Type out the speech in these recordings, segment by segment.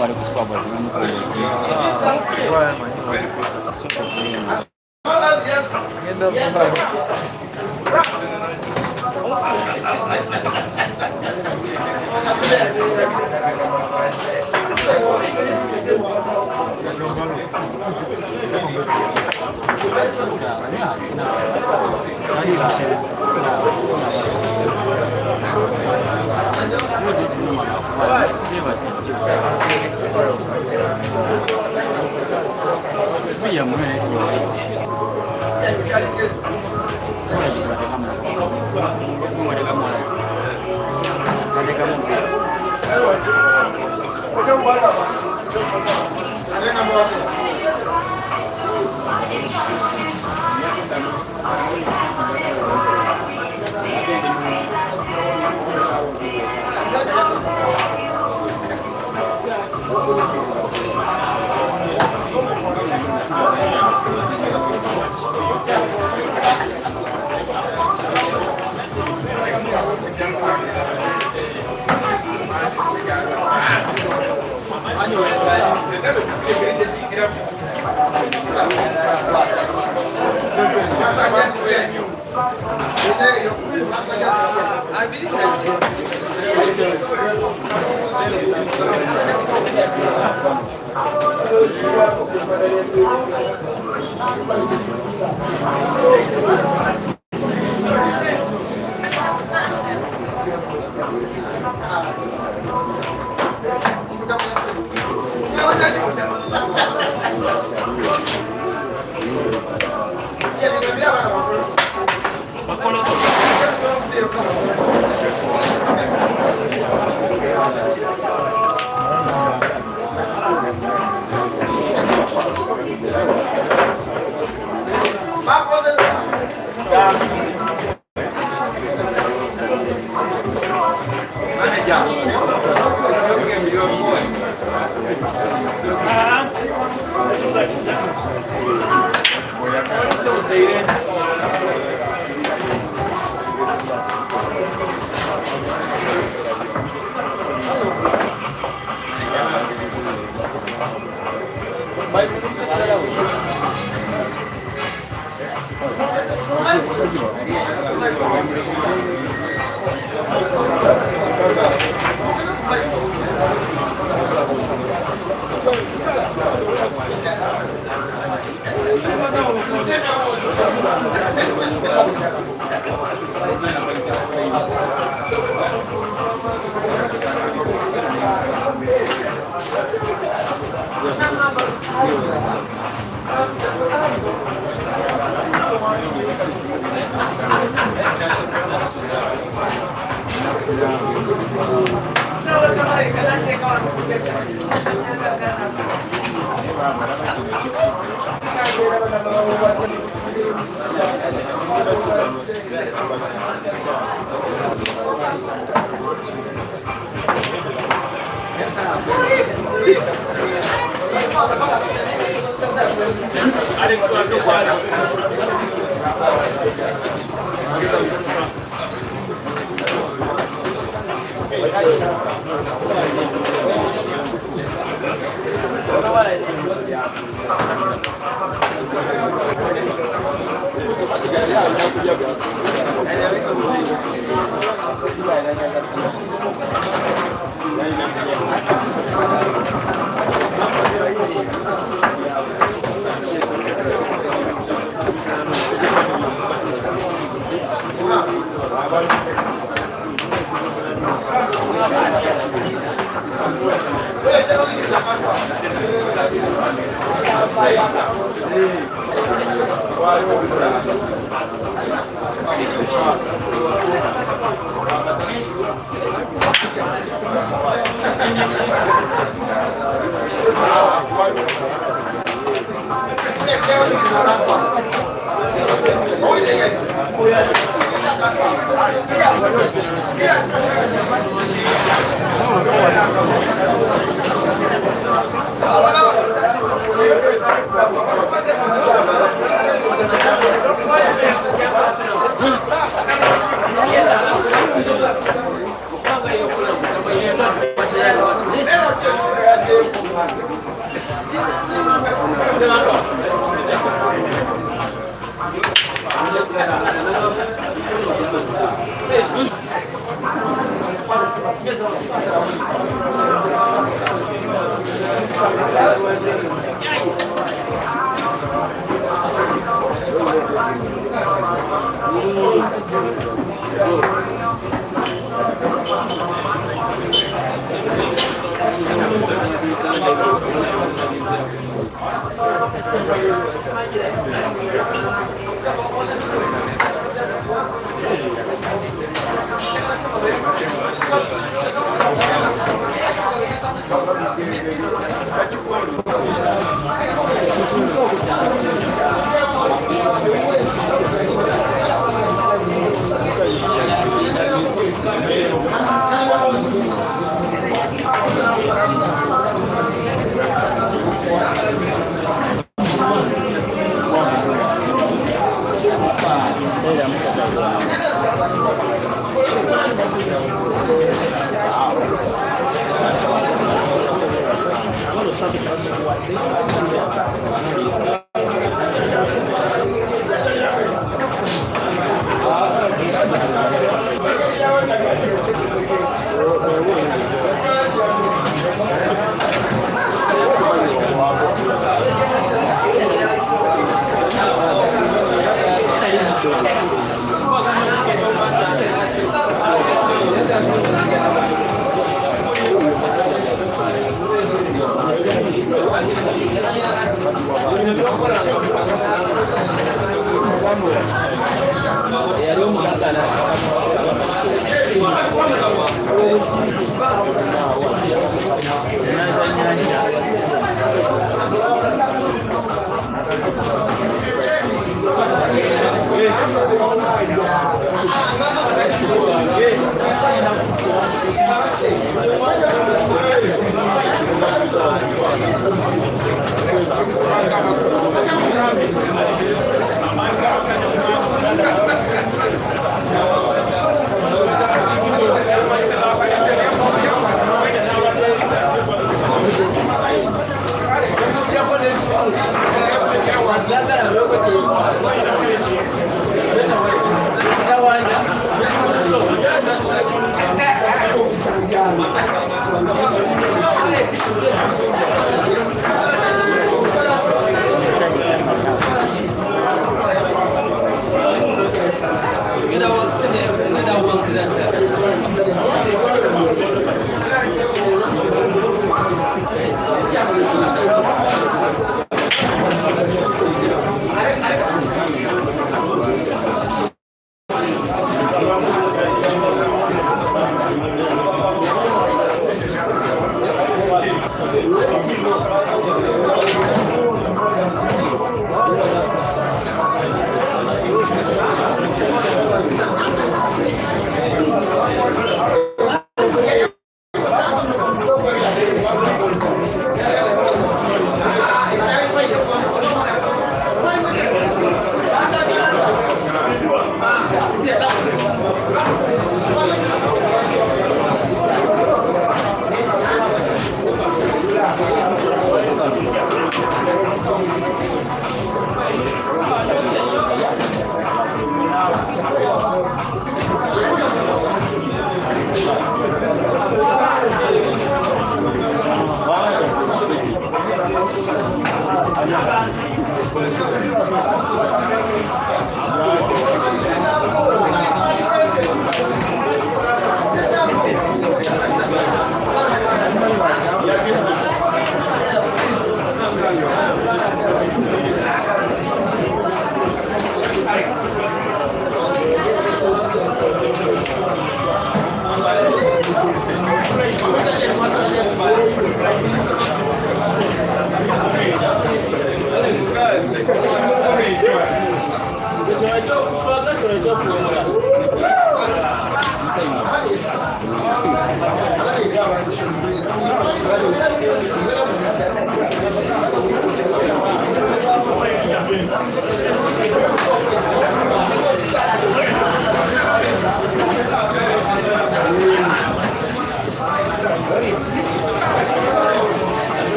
wale kuchukua bodi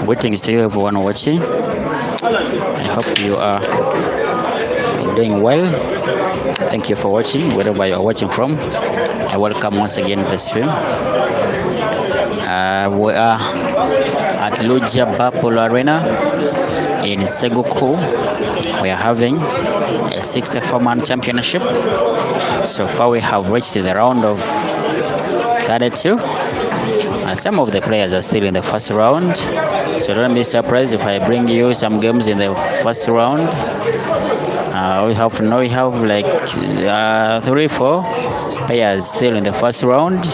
Greetings to you, everyone watching. I hope you are doing well. Thank you for watching, wherever you are watching from. I welcome once again to the stream. We are at RUJA Polo Arena in Seguku. We are having a 64-man championship. So far, we have reached the round of 32. And some of the players are still in the first round, so don't be surprised if I bring you some games in the first round. We have like 3-4 players still in the first round.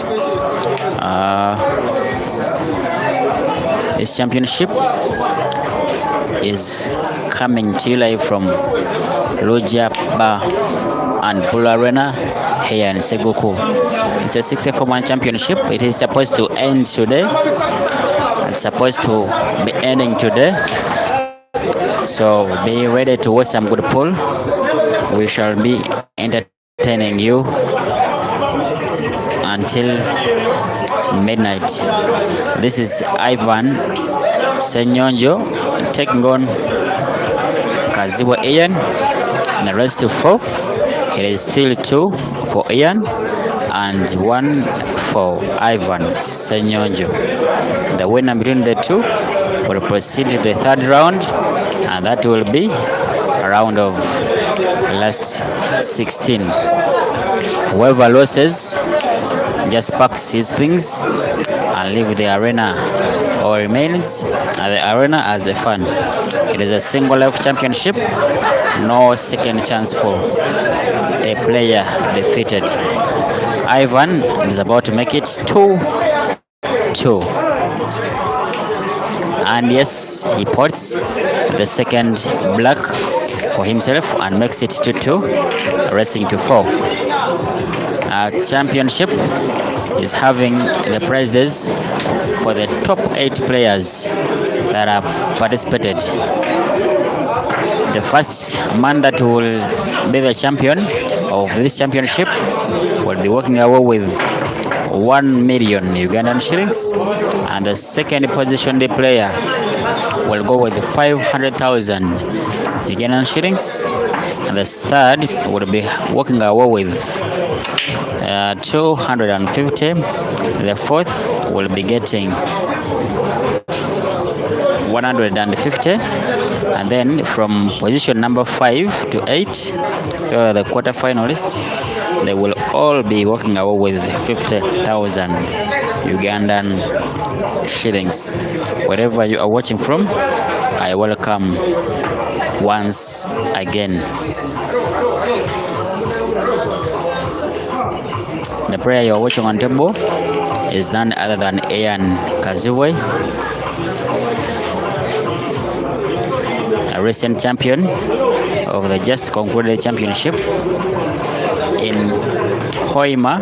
This championship is coming to you live from RUJA Bar and Pool Arena here in Seguku. It's a 64-man championship. It is supposed to end today. It's supposed to be ending today. So be ready to watch some good pool. We shall be entertaining you until midnight. This is Ivan Ssenyonjo taking on Kazibwe Ian. And the rest to 4. It is still 2 for Ian and 1 for Ivan Ssenyonjo. The winner between the two will proceed to the third round, and that will be a round of last 16. Whoever loses just packs his things and leave the arena or remains at the arena as a fan. It is a single life championship, no second chance for a player defeated. Ivan is about to make it 2-2. And yes, he puts the second black for himself and makes it 2-2, racing to 4. Our championship is having the prizes for the top 8 players that have participated. The first man that will be the champion of this championship will be walking away with 1 million Ugandan shillings, and the second position the player will go with 500,000 Ugandan shillings, and the third will be walking away with 250. The fourth will be getting 150, and then from position number 5 to 8, the quarterfinalists, they will all be walking away with 50,000 Ugandan shillings. Wherever you are watching from, I welcome once again. The player you are watching on table is none other than Ian Kazibwe, a recent champion of the just concluded championship in Hoima.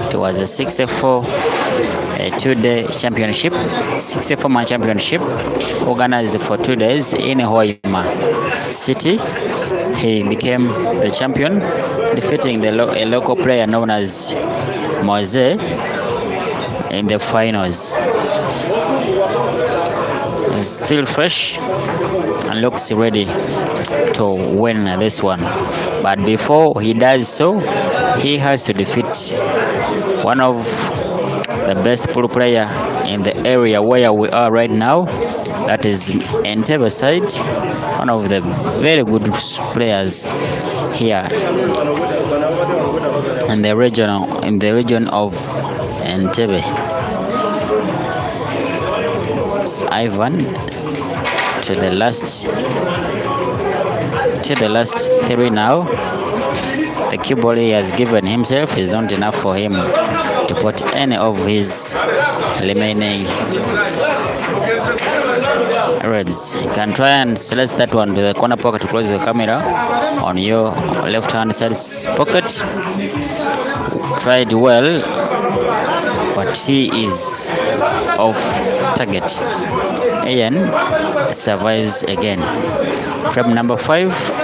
It was a 64 2-day championship, 64-man championship organized for 2 days in Hoima city. He became the champion, defeating a local player known as Mose in the finals. He's still fresh and looks ready to win this one. But before he does so, he has to defeat one of the best pool player in the area where we are right now. That is Entebbe side, one of the very good players here in the region of Entebbe. So Ivan to the last 3 now. The cue ball he has given himself is not enough for him to put any of his remaining reds. You can try and select that one to the corner pocket to close the camera on your left hand side pocket. Tried well, but he is off target. Ian survives again. Frame number 5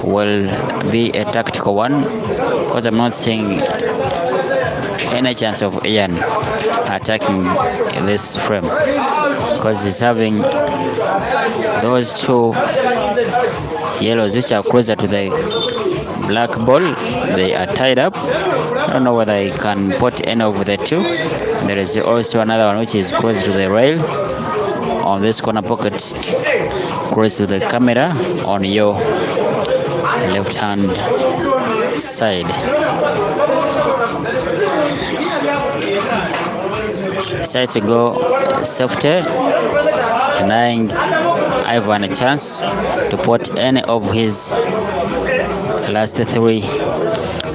will be a tactical one, because I'm not seeing any chance of Ian attacking this frame, because he's having those two yellows which are closer to the black ball. They are tied up. I don't know whether I can put any of the two. There is also another one which is close to the rail on this corner pocket, close to the camera on your left hand side. Decide to go safety, denying Ivan a chance to put any of his last three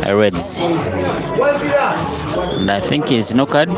reds. And I think he's no card.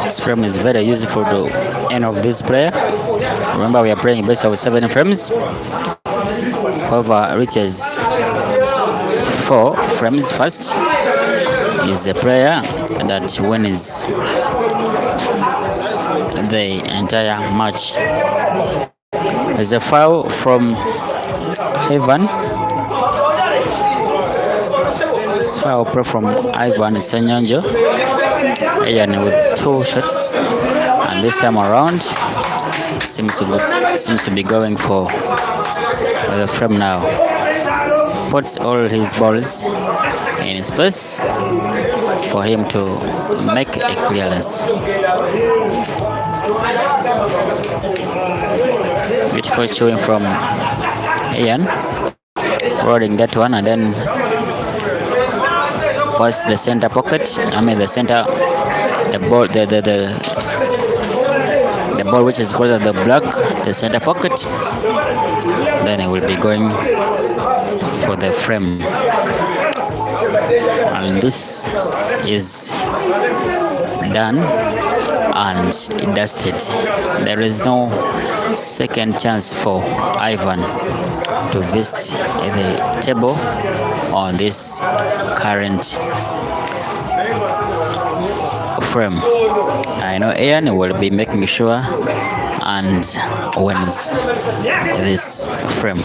This frame is very useful to any of this player. Remember, we are playing best of 7 frames. Whoever reaches 4 frames first is a player that wins the entire match. There's a foul from Ivan. Foul play from Ivan Ssenyonjo. Ian with 2 shots, and this time around seems to be going for the frame now. Puts all his balls in space for him to make a clearance. Beautiful showing from Ian, rolling that one, and then was the center pocket. The ball which is closer to the block, the center pocket. Then he will be going for the frame, and this is done and dusted. There is no second chance for Ivan to visit the table on this current frame. I know Ian will be making sure and wins this frame.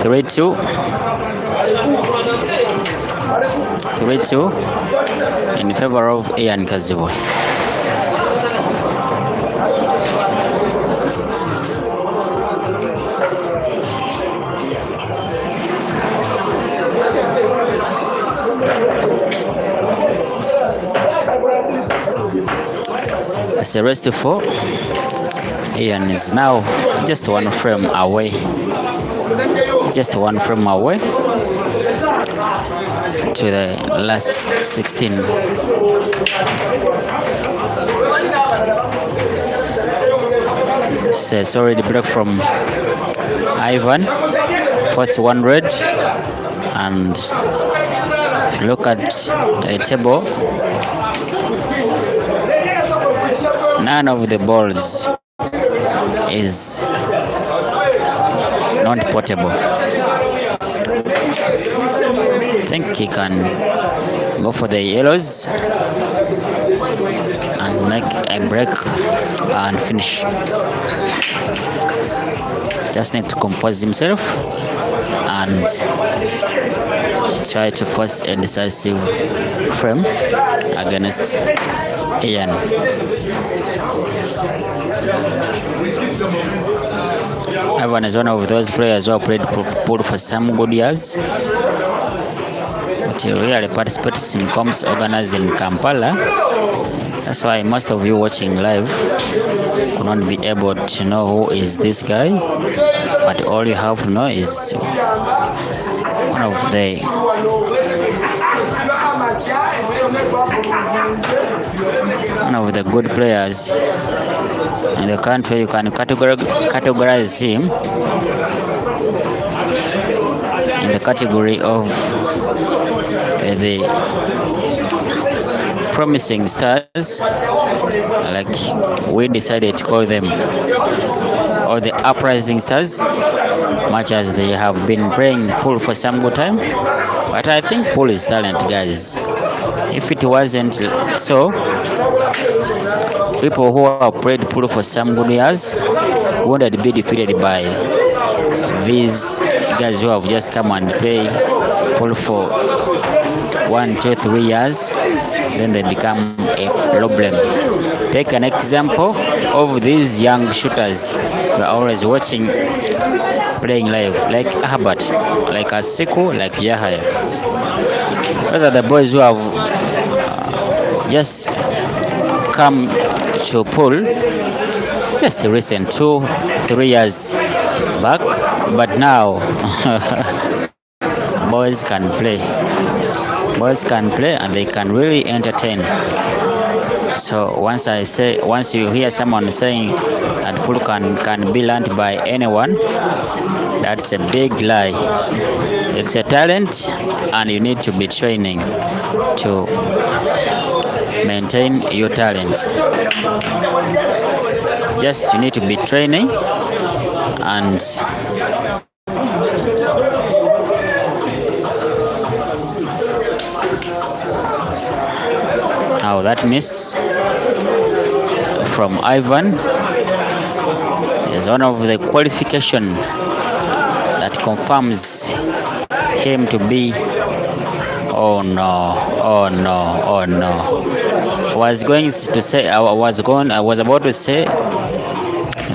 Three-two in favor of Ian Kazibwe. It's a race to 4. Ian is now just one frame away. Just one frame away to the last 16. Sorry, the break from Ivan. First one red, and if you look at the table, none of the balls is not potable. I think he can go for the yellows and make a break and finish. Just need to compose himself and try to force a decisive frame against Ian. Ivan is one of those players who have played pool for some good years, but he really participates in comps organized in Kampala. That's why most of you watching live could not be able to know who is this guy, but all you have to know is one of the good players in the country. You can categorize him in the category of the promising stars, like we decided to call them, or the uprising stars, much as they have been playing pool for some good time. But I think pool is talent, guys. If it wasn't so, people who have played pool for some good years wouldn't be defeated by these guys who have just come and play pool for 1, 2, 3 years. Then they become a problem. Take an example of these young shooters we are always watching playing live, like Ahbat, like Seguku, like Yahaya. Those are the boys who have just come to pool just recent 2, 3 years back, but now boys can play. Boys can play and they can really entertain. So once you hear someone saying that pool can be learned by anyone, that's a big lie. It's a talent and you need to be training to maintain your talent. Just you need to be training and now that miss from Ivan is one of the qualification that confirms him to be oh no. I was about to say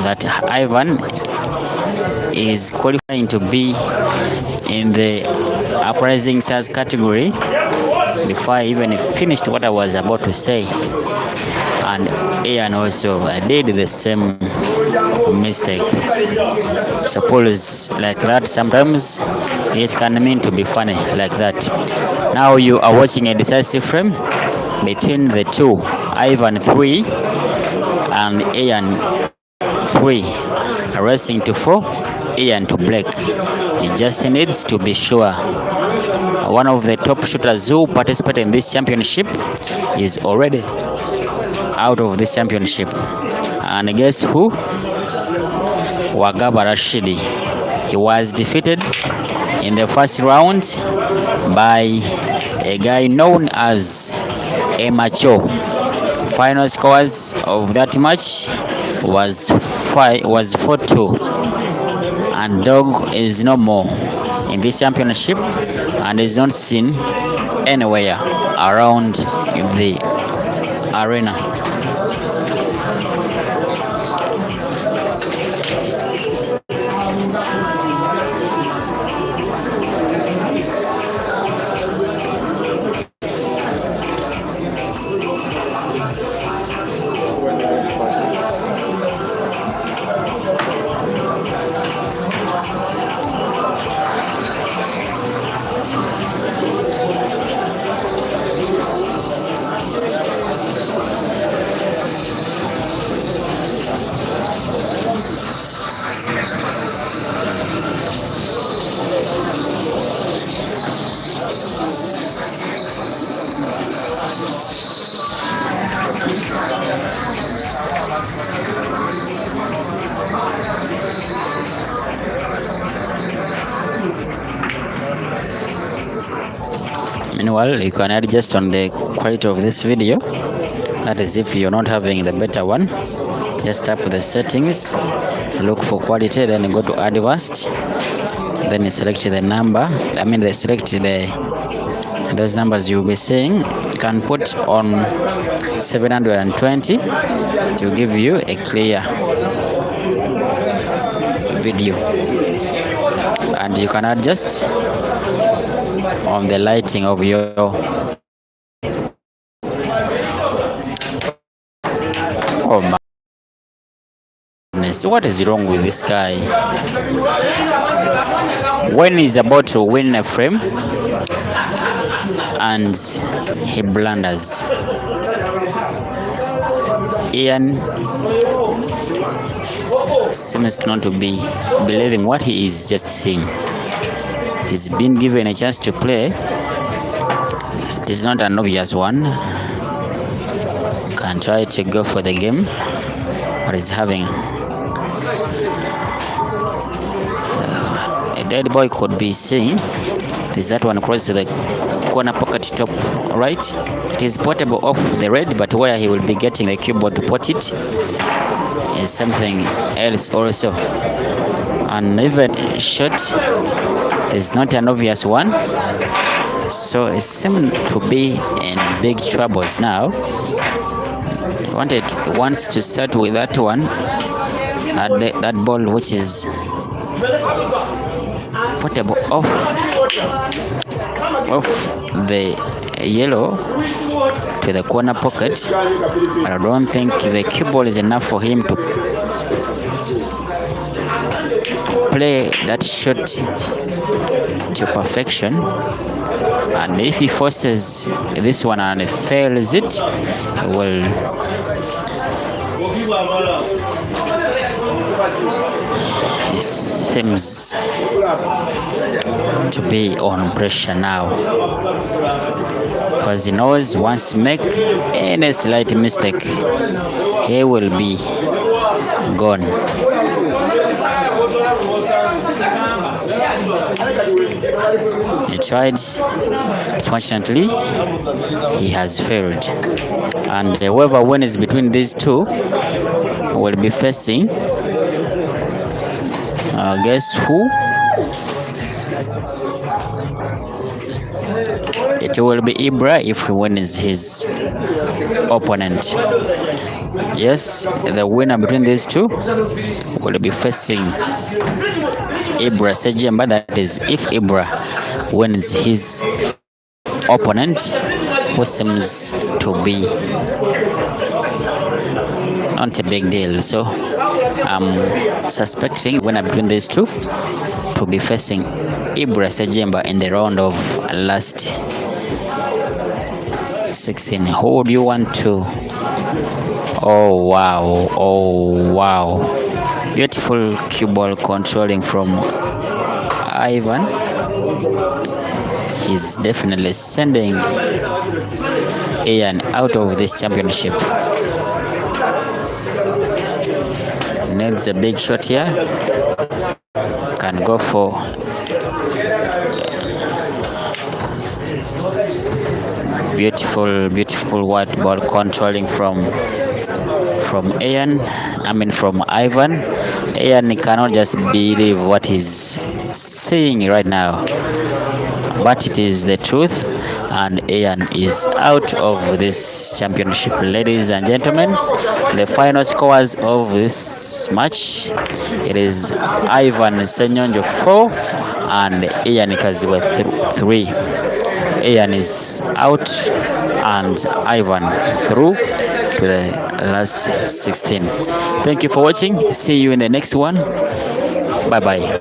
that Ivan is qualifying to be in the uprising stars category before I even finished what I was about to say. And Ian also did the same mistake. So pool is like that. Sometimes it can mean to be funny like that. Now you are watching a decisive frame between the two, Ivan 3 and Ian 3, racing to 4, Ian to break. It just needs to be sure. One of the top shooters who participate in this championship is already out of this championship. And guess who? Wagaba Rashidi. He was defeated in the first round by a guy known as Emacho. Final scores of that match was 4-2. And Dog is no more in this championship and is not seen anywhere around the arena. Meanwhile, you can adjust on the quality of this video. That is, if you're not having the better one, just tap the settings, look for quality, then go to advanced, then you select the number. Select those numbers you'll be seeing. You can put on 720 to give you a clear video, and you can adjust on the lighting of your oh my goodness, what is wrong with this guy? When he's about to win a frame and he blunders, Ian seems not to be believing what he is just seeing. He's been given a chance to play. It is not an obvious one. Can try to go for the game, but he's having a dead boy could be seeing. There's that one across the corner pocket top right. It is portable off the red, but where he will be getting the keyboard to put it is something else also. And even shot is not an obvious one, so it seems to be in big troubles now. Wants to start with that one, that ball which is portable off the yellow to the corner pocket, but I don't think the cue ball is enough for him to play that shot to perfection. And if he forces this one and fails it, well, he seems to be on pressure now, because he knows once he make any slight mistake, he will be gone. He tried, fortunately he has failed, and whoever wins between these two will be facing guess who? It will be Ibra if he wins his opponent. Yes, the winner between these two will be facing Ibra Sejemba. That is, if Ibra wins his opponent, who seems to be not a big deal. So I'm suspecting winner between these two to be facing Ibra Sejemba in the round of last 16. Who do you want to? Oh wow, beautiful cue ball controlling from Ivan. He's definitely sending Ian out of this championship. Needs a big shot here. Can go for beautiful white ball controlling from Ivan. Ian cannot just believe what he's seeing right now, but it is the truth, and Ian is out of this championship. Ladies and gentlemen, the final scores of this match, it is Ivan Ssenyonjo 4 and Ian Kazibwe 3. Ian is out and Ivan through to the last 16. Thank you for watching. See you in the next one. Bye bye.